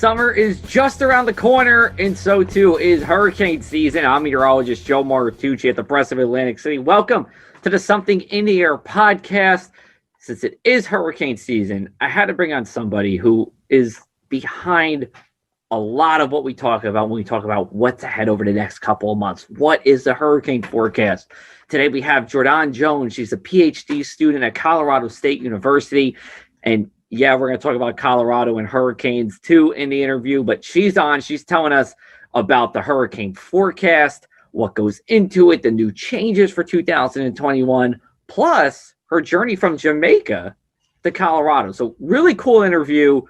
Summer is just around the corner, and so too is hurricane season. I'm meteorologist Joe Martucci at the Press of Atlantic City. Welcome to the Something in the Air podcast. Since it is hurricane season, I had to bring on somebody who is behind a lot of what we talk about when we talk about what's ahead over the next couple of months. What is the hurricane forecast? Today we have Jhordanne Jones. She's a PhD student at Colorado State University. And yeah, we're going to talk about Colorado and hurricanes too in the interview, but she's telling us about the hurricane forecast, what goes into it, the new changes for 2021, plus her journey from Jamaica to Colorado. So really cool interview.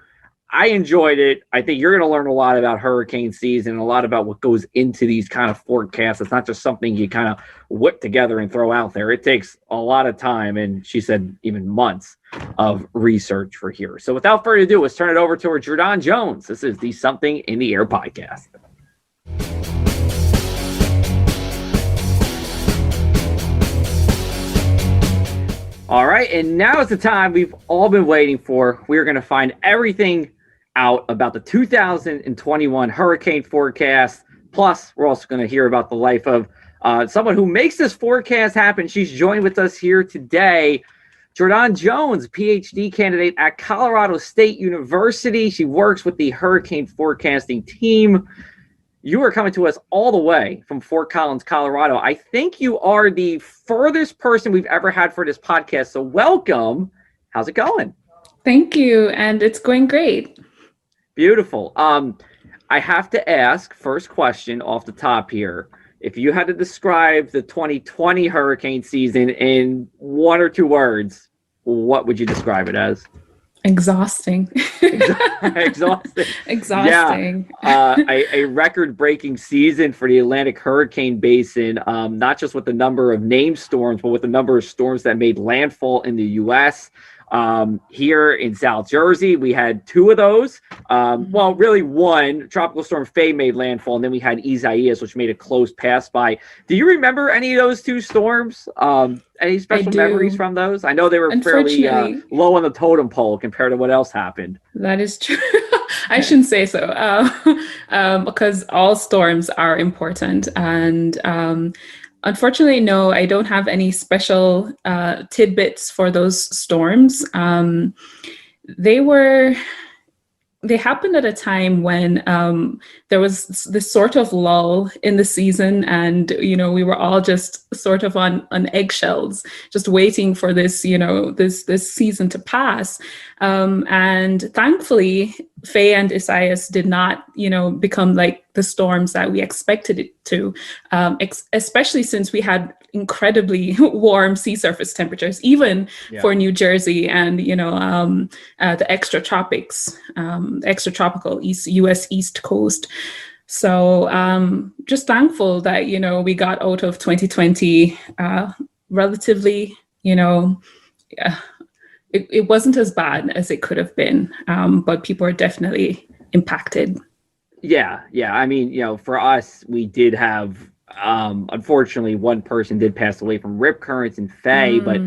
I enjoyed it. I think you're going to learn a lot about hurricane season and a lot about what goes into these kind of forecasts. It's not just something you kind of whip together and throw out there. It takes a lot of time, and she said even months of research for here. So without further ado, let's turn it over to her, Jhordanne Jones. This is the Something in the Air podcast. All right, and now is the time we've all been waiting for. We're going to find everything out about the 2021 hurricane forecast. Plus, we're also going to hear about the life of someone who makes this forecast happen. She's joined with us here today, Jhordanne Jones, PhD candidate at Colorado State University. She works with the hurricane forecasting team. You are coming to us all the way from Fort Collins, Colorado. I think you are the furthest person we've ever had for this podcast. So welcome. How's it going? Thank you. And it's going great. Beautiful. I have to ask, first question off the top here. If you had to describe the 2020 hurricane season in one or two words, what would you describe it as? Exhausting. Exhausting. Exhausting. Yeah. A record-breaking season for the Atlantic Hurricane Basin, not just with the number of named storms, but with the number of storms that made landfall in the U.S. Here in South Jersey, we had two of those. Well, really one. Tropical Storm Faye made landfall, and then we had Isaias, which made a close pass by. Do you remember any of those two storms? Any special memories from those? I know they were fairly low on the totem pole compared to what else happened. That is true. I shouldn't say so, because all storms are important. And unfortunately, no, I don't have any special tidbits for those storms. They happened at a time when there was this sort of lull in the season, and we were all just sort of on eggshells, just waiting for this this season to pass. And thankfully, Faye and Isaias did not become like the storms that we expected it to, especially since we had incredibly warm sea surface temperatures, even for New Jersey and the extratropical U.S. East Coast. So just thankful that we got out of 2020 relatively. It wasn't as bad as it could have been, but people are definitely impacted. Yeah. I mean, for us, we did have, unfortunately, one person did pass away from rip currents in Faye, but,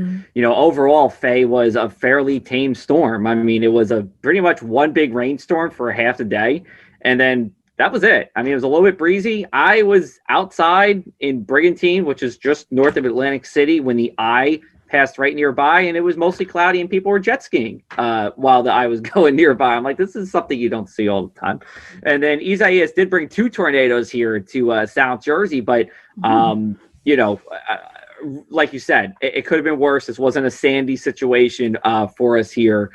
overall, Faye was a fairly tame storm. I mean, it was a pretty much one big rainstorm for half the day, and then that was it. I mean, it was a little bit breezy. I was outside in Brigantine, which is just north of Atlantic City, when the eye passed right nearby, and it was mostly cloudy and people were jet skiing while the eye was going nearby. I'm like, this is something you don't see all the time. And then Isaias did bring two tornadoes here to South Jersey, but like you said, it could have been worse. This wasn't a Sandy situation for us here.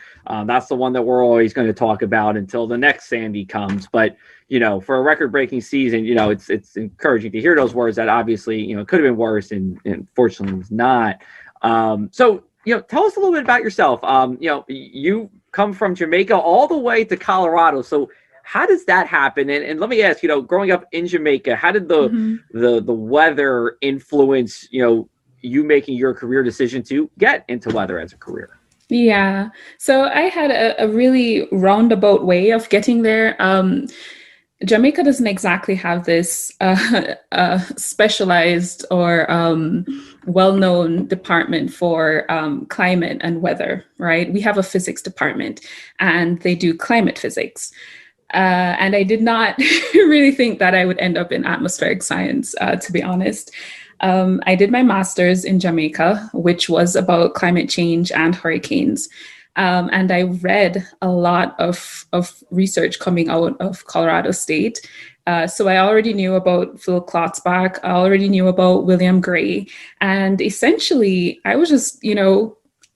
That's the one that we're always going to talk about until the next Sandy comes. But for a record-breaking season, it's encouraging to hear those words that obviously it could have been worse, and fortunately was not. So tell us a little bit about yourself. You come from Jamaica all the way to Colorado. So how does that happen? And let me ask, growing up in Jamaica, how did the weather influence, you making your career decision to get into weather as a career? Yeah. So I had a really roundabout way of getting there. Jamaica doesn't exactly have this specialized or well-known department for climate and weather, right? We have a physics department, and they do climate physics. And I did not really think that I would end up in atmospheric science, to be honest. I did my master's in Jamaica, which was about climate change and hurricanes. And I read a lot of research coming out of Colorado State. So I already knew about Phil Klotzbach. I already knew about William Gray. And essentially, I was just,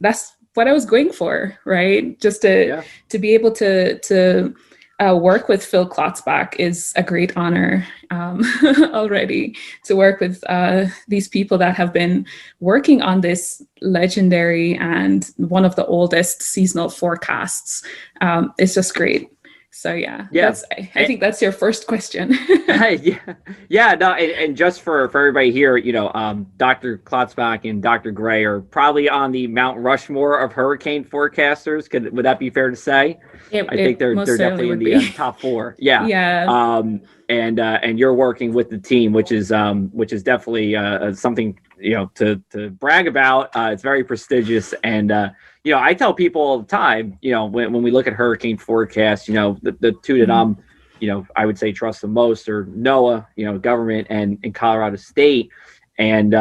that's what I was going for, right? Just to be able to work with Phil Klotzbach is a great honor already. To work with these people that have been working on this legendary and one of the oldest seasonal forecasts. It's just great. So I think that's your first question. No, and just for everybody here, Dr. Klotzbach and Dr. Gray are probably on the Mount Rushmore of hurricane forecasters. Would that be fair to say? I think they're definitely in the top four. Yeah. And you're working with the team, which is definitely something to brag about. It's very prestigious, and I tell people all the time, when we look at hurricane forecasts, the two that I'm, I would say trust the most are NOAA, government, and Colorado State. And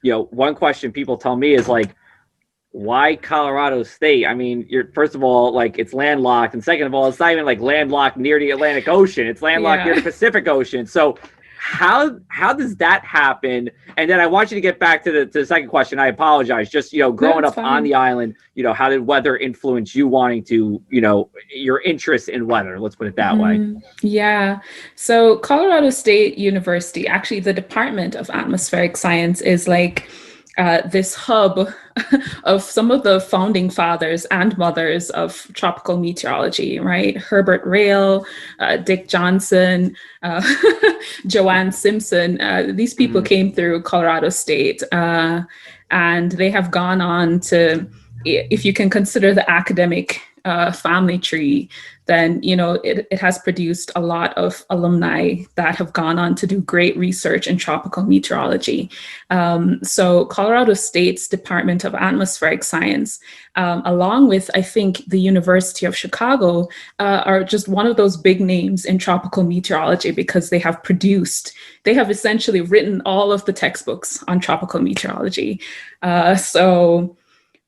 one question people tell me is like, why Colorado State? I mean, first of all, like, it's landlocked, and second of all, it's not even like landlocked near the Atlantic Ocean. It's landlocked near the Pacific Ocean. So how does that happen? And then I want you to get back to the second question. I apologize. Just growing up on the island, how did weather influence you wanting to, your interest in weather? Let's put it that way. Yeah. So Colorado State University, actually, the Department of Atmospheric Science is like this hub of some of the founding fathers and mothers of tropical meteorology, right? Herbert Rail, Dick Johnson, Joanne Simpson. These people came through Colorado State, and they have gone on to, if you can consider the academic family tree, then it has produced a lot of alumni that have gone on to do great research in tropical meteorology. So Colorado State's Department of Atmospheric Science, along with, I think, the University of Chicago, are just one of those big names in tropical meteorology because they have essentially written all of the textbooks on tropical meteorology. So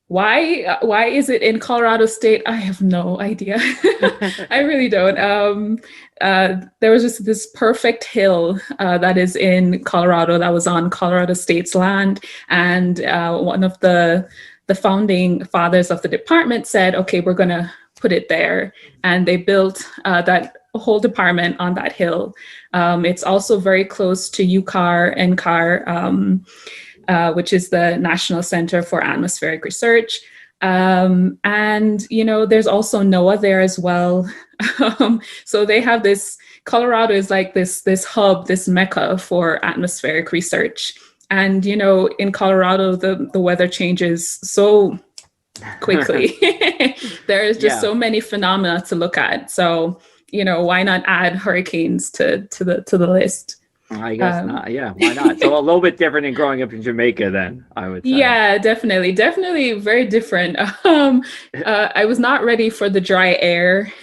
why is it in Colorado State? I have no idea. I really don't. There was just this perfect hill that is in Colorado that was on Colorado State's land. And one of the founding fathers of the department said, okay, we're going to put it there. And they built that whole department on that hill. It's also very close to NCAR, which is the National Center for Atmospheric Research. And, there's also NOAA there as well. So they have Colorado is like this hub, this mecca for atmospheric research. And, in Colorado, the weather changes so quickly. There is just so many phenomena to look at. So, why not add hurricanes to the list? I guess not. Yeah, why not? So a little bit different than growing up in Jamaica, then, I would say. Yeah, definitely very different. I was not ready for the dry air.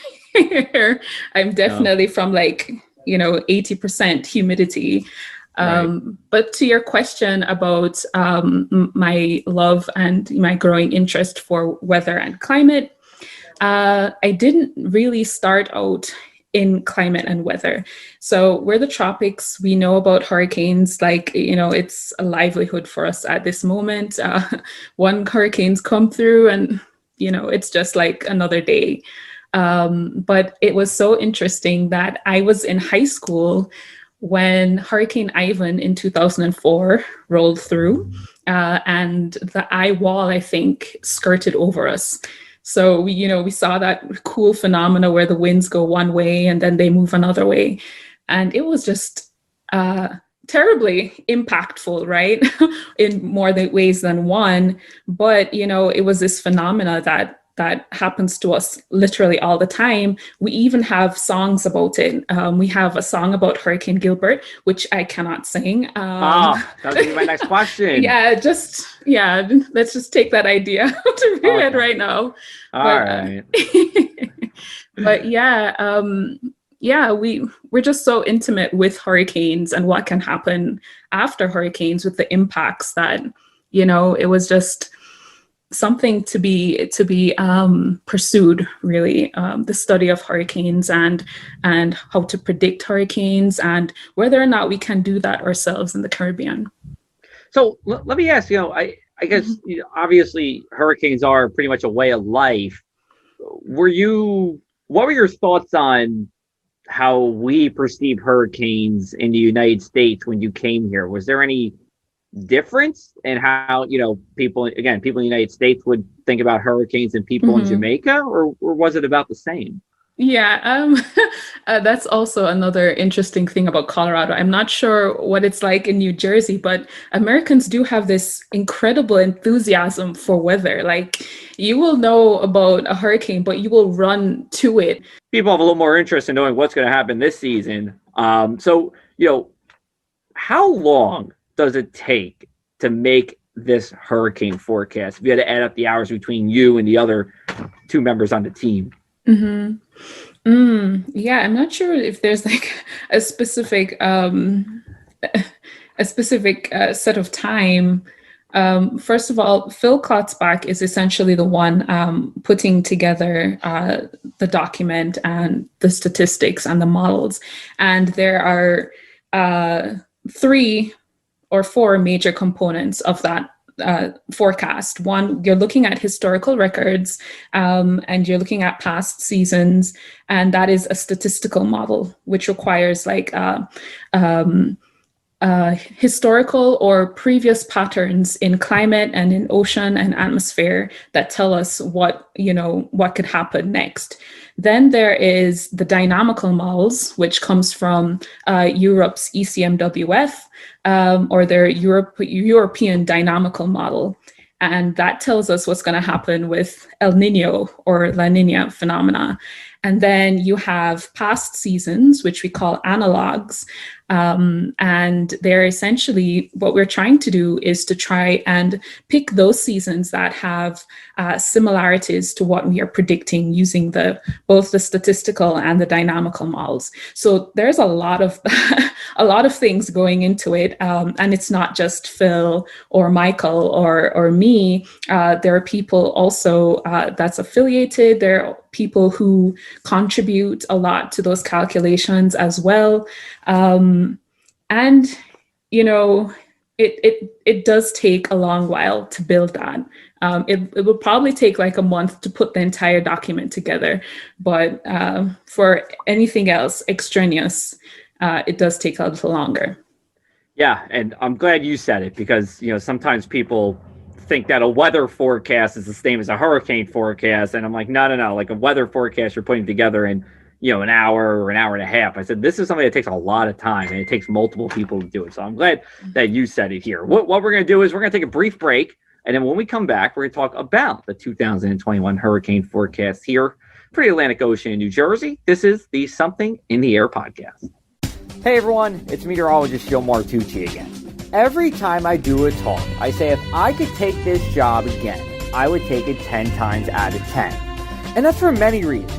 I'm definitely from 80% humidity. But to your question about my love and my growing interest for weather and climate, I didn't really start out in climate and weather. So we're the tropics. We know about hurricanes, it's a livelihood for us at this moment. One hurricane's come through and, it's just like another day. But it was so interesting that I was in high school when Hurricane Ivan in 2004 rolled through, and the eye wall, I think, skirted over us. So we saw that cool phenomena where the winds go one way and then they move another way. And it was just terribly impactful, right? In more ways than one. But, it was this phenomena that happens to us literally all the time. We even have songs about it. We have a song about Hurricane Gilbert, which I cannot sing. That was gonna be my next question. Let's just take that idea to read it right now. All right. But Yeah, we're just so intimate with hurricanes and what can happen after hurricanes with the impacts that, it was just something to be pursued, really, the study of hurricanes and how to predict hurricanes and whether or not we can do that ourselves in the Caribbean. So let me ask, I guess obviously hurricanes are pretty much a way of life. What were your thoughts on how we perceive hurricanes in the United States when you came here? Was there any difference in how, people in the United States would think about hurricanes and people in Jamaica, or was it about the same? Yeah, that's also another interesting thing about Colorado. I'm not sure what it's like in New Jersey, but Americans do have this incredible enthusiasm for weather. Like, you will know about a hurricane, but you will run to it. People have a little more interest in knowing what's going to happen this season. So, how long does it take to make this hurricane forecast? If you had to add up the hours between you and the other two members on the team. Yeah, I'm not sure if there's like a specific set of time. First of all, Phil Klotzbach is essentially the one putting together the document and the statistics and the models. And there are 3 or 4 major components of that forecast. One, you're looking at historical records and you're looking at past seasons, and that is a statistical model, which requires like historical or previous patterns in climate and in ocean and atmosphere that tell us what could happen next. Then there is the dynamical models, which comes from Europe's ECMWF, or their European dynamical model. And that tells us what's going to happen with El Nino or La Nina phenomena. And then you have past seasons, which we call analogs. And they're essentially, what we're trying to do is to try and pick those seasons that have similarities to what we are predicting using both the statistical and the dynamical models. So there's a lot of a lot of things going into it. And it's not just Phil or Michael or me. There are people also that's affiliated. There are people who contribute a lot to those calculations as well. And, it does take a long while to build that. It will probably take like a month to put the entire document together. But for anything else extraneous, it does take a little longer. Yeah, and I'm glad you said it because, sometimes people think that a weather forecast is the same as a hurricane forecast. And I'm like, no. Like a weather forecast you're putting together in, an hour or an hour and a half. I said, this is something that takes a lot of time and it takes multiple people to do it. So I'm glad that you said it here. What we're going to do is we're going to take a brief break. And then when we come back, we're going to talk about the 2021 hurricane forecast here for the Atlantic Ocean in New Jersey. This is the Something in the Air podcast. Hey everyone, it's meteorologist Joe Martucci again. Every time I do a talk, I say if I could take this job again, I would take it 10 times out of 10. And that's for many reasons.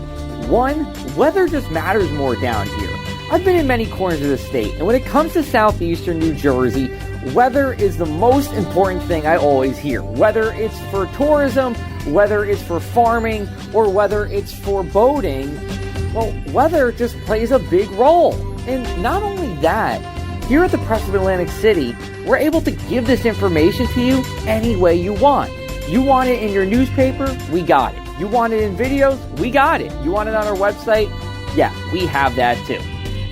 One, weather just matters more down here. I've been in many corners of the state, and when it comes to southeastern New Jersey, weather is the most important thing I always hear. Whether it's for tourism, whether it's for farming, or whether it's for boating, well, weather just plays a big role. And not only that, here at the Press of Atlantic City, we're able to give this information to you any way you want. You want it in your newspaper? We got it. You want it in videos? We got it. You want it on our website? Yeah, we have that too.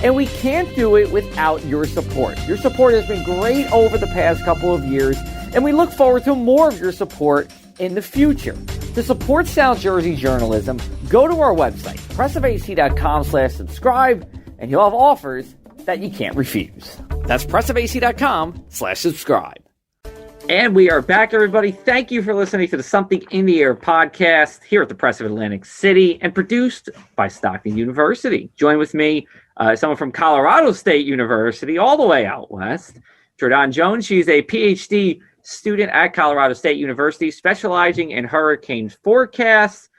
And we can't do it without your support. Your support has been great over the past couple of years, and we look forward to more of your support in the future. To support South Jersey journalism, go to our website, pressofac.com/subscribe, and you'll have offers that you can't refuse. That's pressofac.com/subscribe. And we are back, everybody. Thank you for listening to the Something in the Air podcast here at the Press of Atlantic City and produced by Stockton University. Join with me, someone from Colorado State University, all the way out west, Jhordanne Jones. She's a PhD student at Colorado State University, specializing in hurricane forecasts.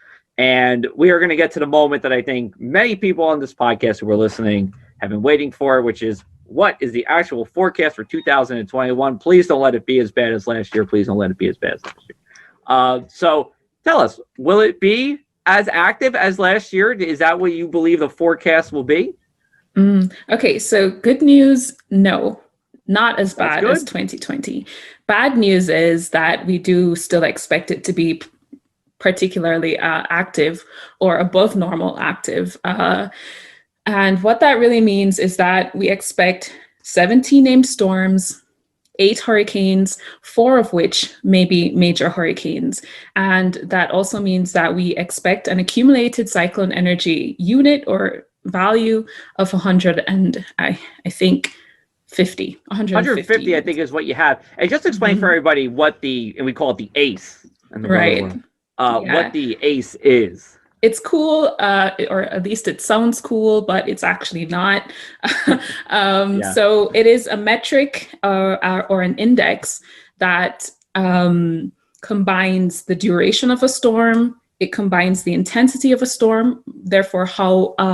And we are going to get to the moment that I think many people on this podcast who are listening have been waiting for, which is, what is the actual forecast for 2021? Please don't let it be as bad as last year. Please don't let it be as bad as last year. So tell us, will it be as active as last year? Is that what you believe the forecast will be? Okay, so good news, no, not as bad as 2020. Bad news is that we do still expect it to be particularly active or above normal active. And what that really means is that we expect 17 named storms, 8 hurricanes, 4 of which may be major hurricanes. And that also means that we expect an accumulated cyclone energy unit or value of 100 and I think 150, I think, is what you have. And just explain for everybody what and we call it the ACE. Right. What the ACE is. It's cool, or at least it sounds cool, but it's actually not. So it is a metric or an index that combines the duration of a storm. It combines the intensity of a storm, therefore how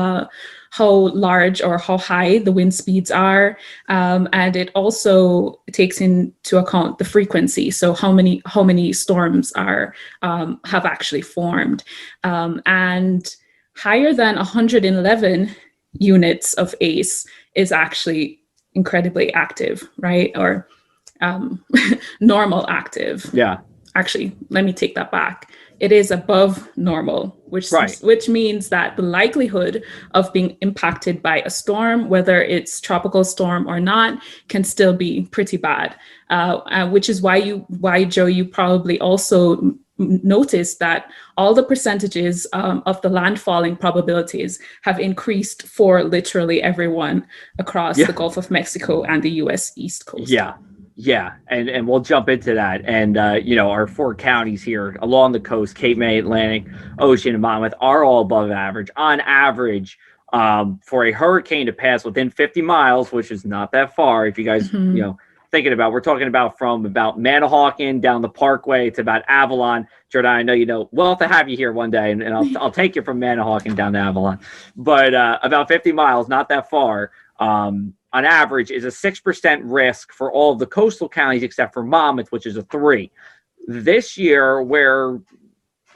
large or how high the wind speeds are, and it also takes into account the frequency. So how many storms have actually formed, and higher than 111 units of ACE is actually incredibly active, right? Or normal active. Yeah. Actually, let me take that back. It is above normal, which means that the likelihood of being impacted by a storm, whether it's tropical storm or not, can still be pretty bad. Which is why Joe, you probably also noticed that all the percentages of the landfalling probabilities have increased for literally everyone across the Gulf of Mexico and the U.S. East Coast. Yeah, and we'll jump into that. And, our 4 counties here along the coast, Cape May, Atlantic, Ocean, and Monmouth, are all above average. On average, for a hurricane to pass within 50 miles, which is not that far, if you guys, thinking about, we're talking about from about Manahawkin down the Parkway to about Avalon. Jhordanne, I know you know, well, to have you here one day, and I'll take you from Manahawkin down to Avalon. But about 50 miles, not that far. On average, is a 6% risk for all of the coastal counties except for Monmouth, which is a 3%. This year, we're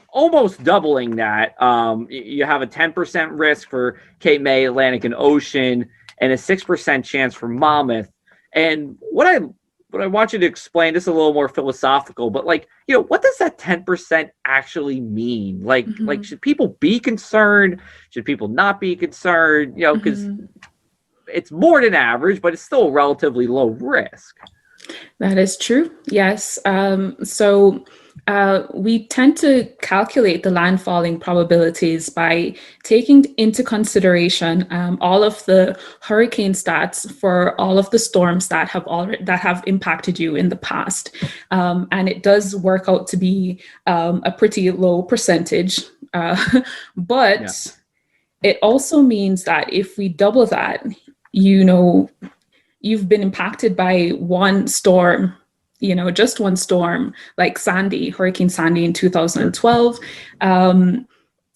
almost doubling that. You have a 10% risk for Cape May, Atlantic, and Ocean, and a 6% chance for Monmouth. And what I want you to explain, this is a little more philosophical, but what does that 10% actually mean? Like, should people be concerned? Should people not be concerned? Because it's more than average, but it's still relatively low risk. That is true. Yes. So we tend to calculate the landfalling probabilities by taking into consideration all of the hurricane stats for all of the storms that have impacted you in the past, and it does work out to be a pretty low percentage, but it also means that if we double that, you've been impacted by one storm, just one storm, like Hurricane Sandy in 2012.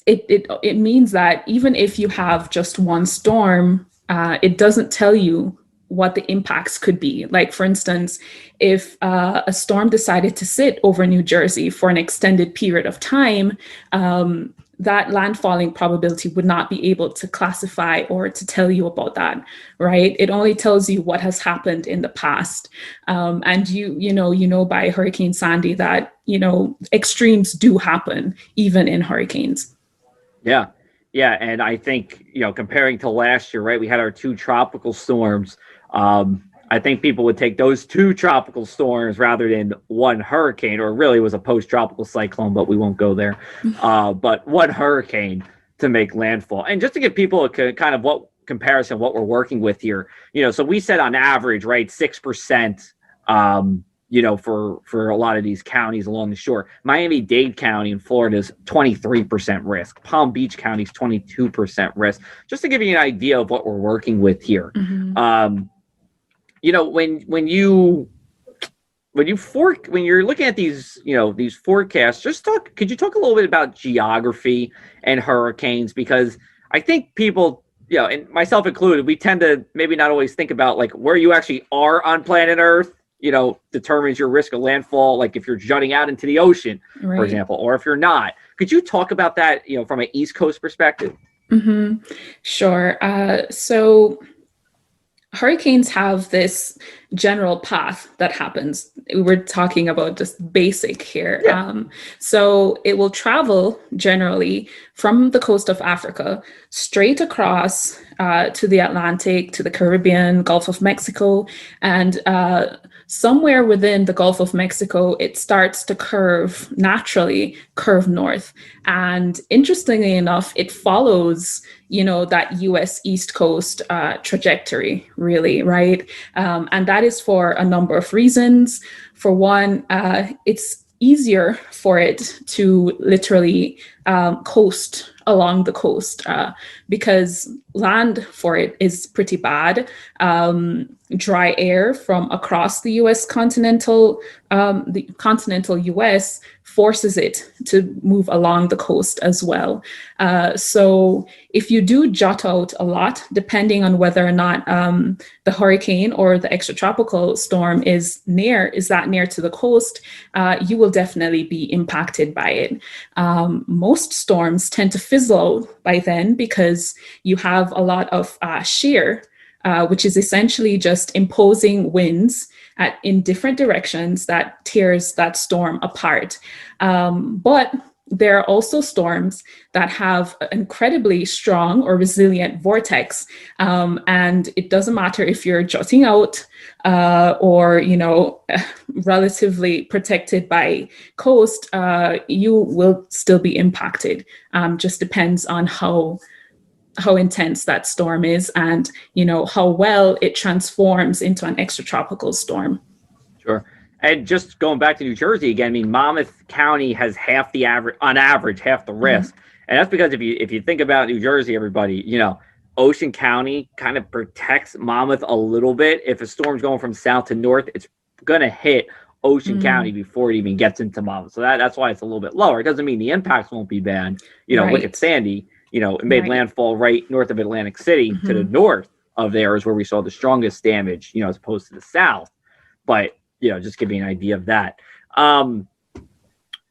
It means that even if you have just one storm, it doesn't tell you what the impacts could be. Like, for instance, if a storm decided to sit over New Jersey for an extended period of time, that landfalling probability would not be able to classify or to tell you about that, right? It only tells you what has happened in the past. And you know by Hurricane Sandy that, extremes do happen even in hurricanes. Yeah. And I think, comparing to last year, right, we had our 2 tropical storms. I think people would take those 2 tropical storms rather than one hurricane, or really it was a post-tropical cyclone, but we won't go there. But one hurricane to make landfall. And just to give people a kind of what we're working with here, so we said on average, right, 6%, for a lot of these counties along the shore. Miami-Dade County in Florida is 23% risk. Palm Beach County is 22% risk. Just to give you an idea of what we're working with here. When when you're looking at these, these forecasts, could you talk a little bit about geography and hurricanes? Because I think people, and myself included, we tend to maybe not always think about like where you actually are on planet Earth, determines your risk of landfall. Like if you're jutting out into the ocean, Right. for example, or if you're not. Could you talk about that, from an East Coast perspective? Mm-hmm. Sure. So hurricanes have this general path that happens. We're talking about just basic here. Yeah. So it will travel generally from the coast of Africa straight across to the Atlantic, to the Caribbean, Gulf of Mexico, and somewhere within the Gulf of Mexico, it starts to naturally curve north. And interestingly enough, it follows, that US East Coast trajectory, really, right? And that is for a number of reasons. For one, it's easier for it to literally coast along the coast because land for it is pretty bad. Dry air from across the US the continental US forces it to move along the coast as well. So if you do jut out a lot, depending on whether or not the hurricane or the extratropical storm is that near to the coast, you will definitely be impacted by it. Most storms tend to fizzle out by then because you have a lot of shear, which is essentially just imposing winds in different directions that tears that storm apart. But there are also storms that have an incredibly strong or resilient vortex. And it doesn't matter if you're jutting out or, relatively protected by coast, you will still be impacted. Just depends on how intense that storm is and, how well it transforms into an extratropical storm. Sure. And just going back to New Jersey again, I mean, Monmouth County has half the average, on average, half the risk. Mm-hmm. And that's because if you think about New Jersey, everybody, Ocean County kind of protects Monmouth a little bit. If a storm's going from south to north, it's going to hit Ocean County before it even gets into Monmouth. So that's why it's a little bit lower. It doesn't mean the impacts won't be bad. Right. Look at Sandy, it made landfall right north of Atlantic City. To the north of there is where we saw the strongest damage, as opposed to the south. But, just give you an idea of that.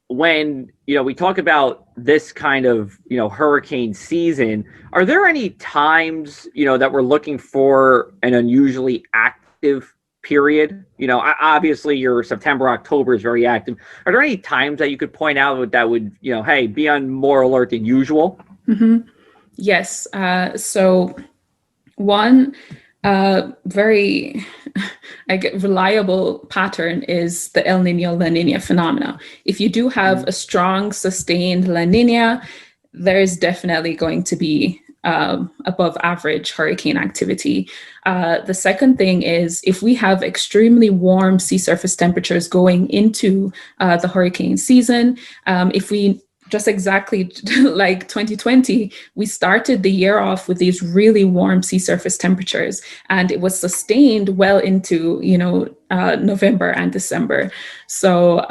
When, we talk about this kind of, hurricane season, are there any times, that we're looking for an unusually active period? Obviously your September, October is very active. Are there any times that you could point out that would, hey, be on more alert than usual? Mm-hmm. Yes. So one very reliable pattern is the El Nino La Nina phenomena. If you do have a strong, sustained La Nina, there is definitely going to be above average hurricane activity. The second thing is if we have extremely warm sea surface temperatures going into the hurricane season, if we just exactly like 2020, we started the year off with these really warm sea surface temperatures, and it was sustained well into, November and December. So,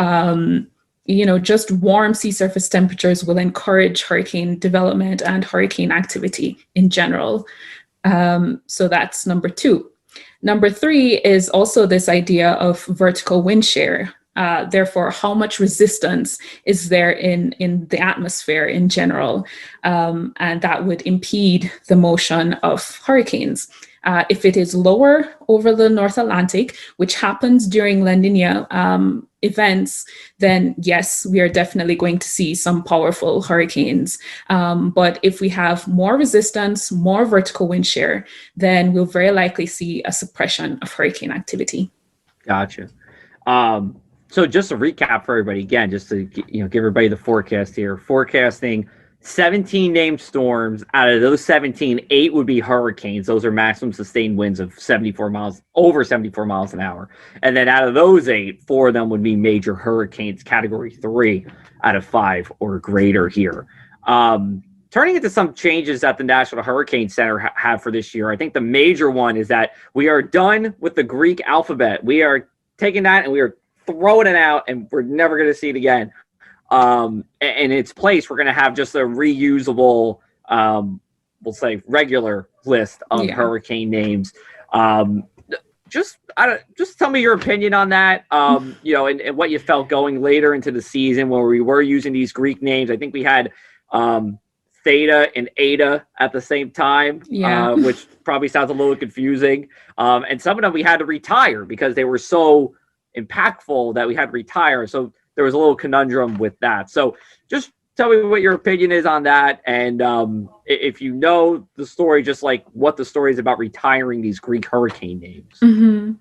just warm sea surface temperatures will encourage hurricane development and hurricane activity in general. So that's number two. Number three is also this idea of vertical wind shear. Therefore, how much resistance is there in the atmosphere in general? And that would impede the motion of hurricanes. If it is lower over the North Atlantic, which happens during La Nina events, then yes, we are definitely going to see some powerful hurricanes. But if we have more resistance, more vertical wind shear, then we'll very likely see a suppression of hurricane activity. Gotcha. So just to recap for everybody again, just to give everybody the forecast here. Forecasting 17 named storms. Out of those 17, 8 would be hurricanes. Those are maximum sustained winds of over 74 miles an hour. And then out of those 8, 4 of them would be major hurricanes, category 3 out of 5 or greater here. Turning into some changes that the National Hurricane Center have for this year, I think the major one is that we are done with the Greek alphabet. We are taking that and we are throwing it out, and we're never going to see it again. In its place, we're going to have just a reusable, we'll say, regular list of hurricane names. Just tell me your opinion on that. And what you felt going later into the season where we were using these Greek names. I think we had Theta and Eta at the same time, which probably sounds a little confusing. And some of them we had to retire because they were so impactful that we had to retire. So there was a little conundrum with that. So just tell me what your opinion is on that. And if you know the story, just like what the story is about retiring these Greek hurricane names. Mm-hmm.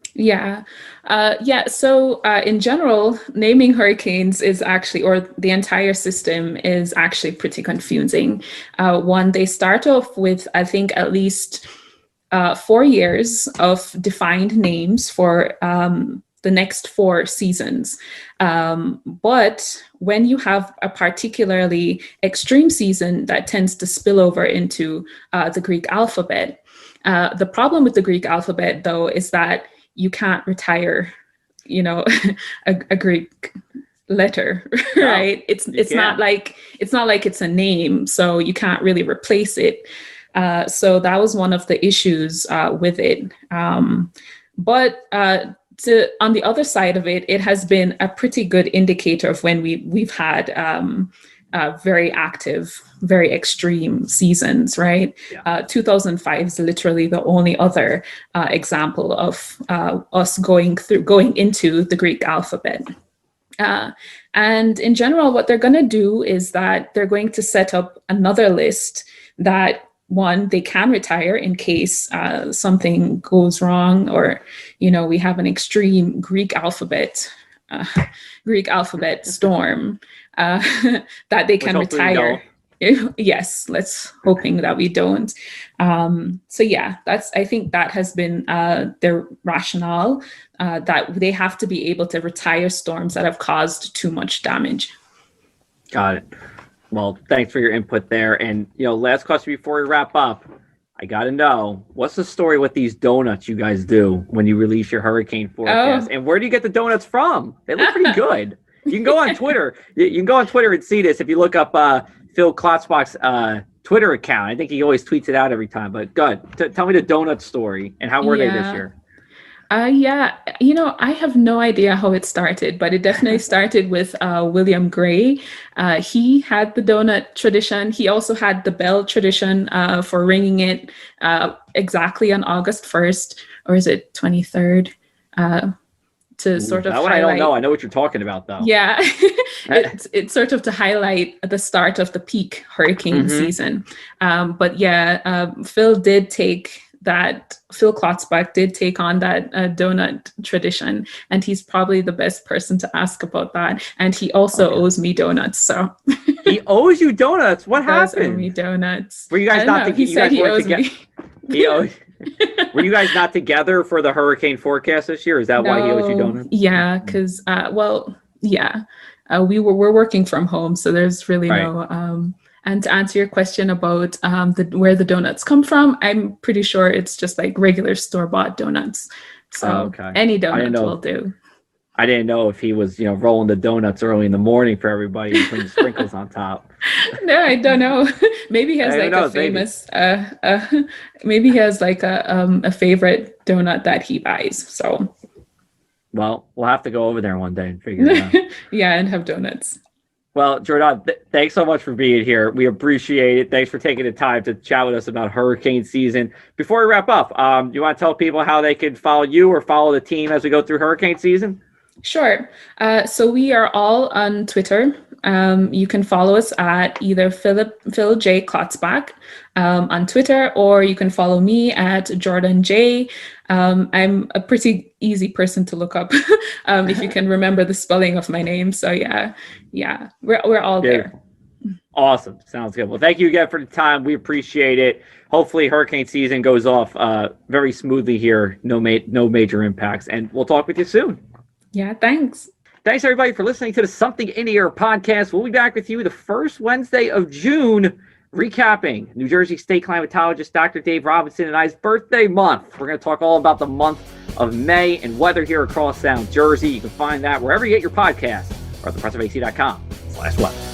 So in general, naming hurricanes is actually, or the entire system is actually pretty confusing. They start off with, I think, at least 4 years of defined names for the next 4 seasons. But when you have a particularly extreme season, that tends to spill over into the Greek alphabet. The problem with the Greek alphabet, though, is that you can't retire, a Greek letter, right? It's not like it's a name, so you can't really replace it. So that was one of the issues with it. On the other side of it, it has been a pretty good indicator of when we've had very active, very extreme seasons, right? 2005 is literally the only other example of us going into the Greek alphabet. And in general, what they're going to do is that they're going to set up another list that, one, they can retire in case something goes wrong, or, we have an extreme Greek alphabet storm that they can retire. Yes, let's hoping that we don't. I think that has been their rationale, that they have to be able to retire storms that have caused too much damage. Got it. Well, thanks for your input there. And, last question before we wrap up, I got to know, what's the story with these donuts you guys do when you release your hurricane forecast? And where do you get the donuts from? They look pretty good. You can go on Twitter. You can go on Twitter and see this. If you look up Phil Klotzbach's Twitter account, I think he always tweets it out every time. But go ahead. Tell me the donut story and how were they this year? I have no idea how it started, but it definitely started with William Gray. He had the donut tradition. He also had the bell tradition for ringing it exactly on August 1st, or is it 23rd? To sort of highlight. I don't know. I know what you're talking about, though. Yeah, it's sort of to highlight the start of the peak hurricane season. Phil Klotzbach did take on that donut tradition, and he's probably the best person to ask about that. And he also owes me donuts. So he owes you donuts? What happened? He owe me donuts. Were you guys not together? He said he owes me. Were you guys not together for the hurricane forecast this year? Is that why he owes you donuts? Yeah, because we're working from home, so there's really no. And to answer your question about where the donuts come from, I'm pretty sure it's just like regular store-bought donuts. So any donut will do. I didn't know if he was, rolling the donuts early in the morning for everybody and putting sprinkles on top. No, I don't know. Maybe he has a famous, maybe he has like a favorite donut that he buys. So, well, we'll have to go over there one day and figure it out. Yeah, and have donuts. Well, Jhordanne, thanks so much for being here. We appreciate it. Thanks for taking the time to chat with us about hurricane season. Before we wrap up, you want to tell people how they can follow you or follow the team as we go through hurricane season? Sure. So we are all on Twitter. You can follow us at either Phil J. Klotzbach on Twitter, or you can follow me at Jhordanne J. I'm a pretty easy person to look up if you can remember the spelling of my name. So yeah, we're all there. Awesome. Sounds good. Well, thank you again for the time. We appreciate it. Hopefully hurricane season goes off very smoothly here. No major impacts, and we'll talk with you soon. Yeah, thanks. Thanks, everybody, for listening to the Something in the Air podcast. We'll be back with you the first Wednesday of June, recapping New Jersey State climatologist Dr. Dave Robinson and I's birthday month. We're going to talk all about the month of May and weather here across South Jersey. You can find that wherever you get your podcasts or at thepressofac.com/weather.